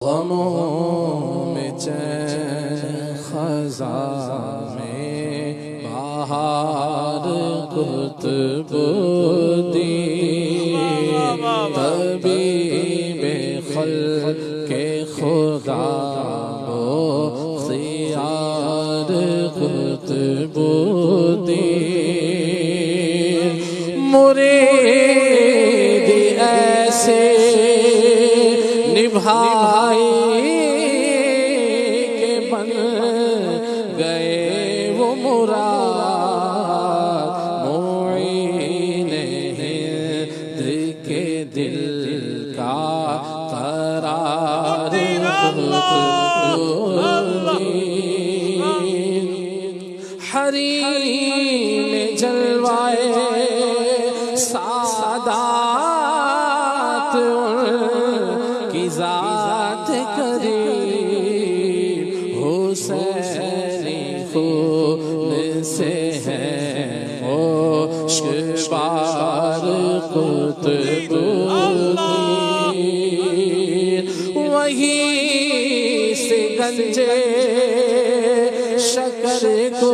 गमों में चैन खज़ां में बहार कुतुब दीन तबीबे ख़ल्क़े खुदा मुख्तियार कुतुब दीन मुरीद ऐसे निभाई के बन गए वो मुराद मुईन हिंद के दिल का करार हरीम जलवाए सादात की ज़ात करीम हुसैनी खून से है मुश्कबार कुतुब दीन वहीं से गंजे शकर को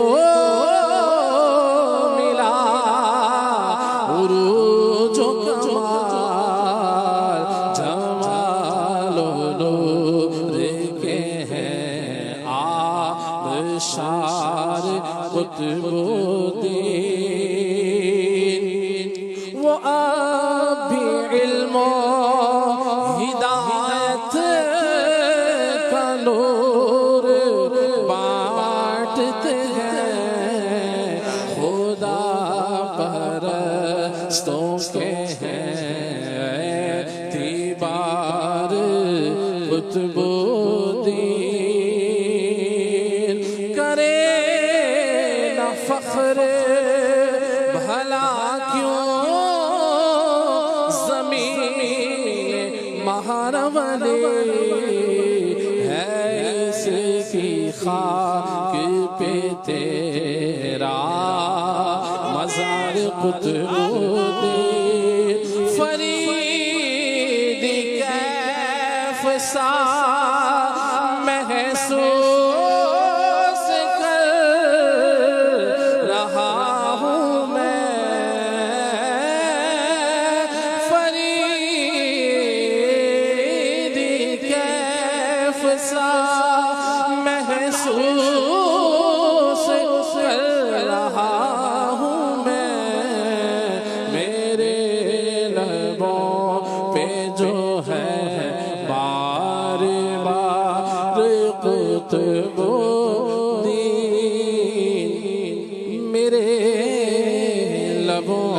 मिला उरूज कमाल जमाल नूर के हैं आबशार कुतुब दीन वो अब भी इल्मो हिदायत का नूर बांटते हैं खुदा परस्तों के हैं दीवार कुतुब दीन करे न फख्र भला क्यों ज़मीन महारवली है इसकी खाक पे तेरा मज़ार कुतुब दीन फरीद कैफ सा महसूस कर रहा हूँ मैं फरीद कैफ सा महसूस कर रहा हूँ मैं मेरे लबों पे जो है बार बार कुतुब दीन मेरे लबों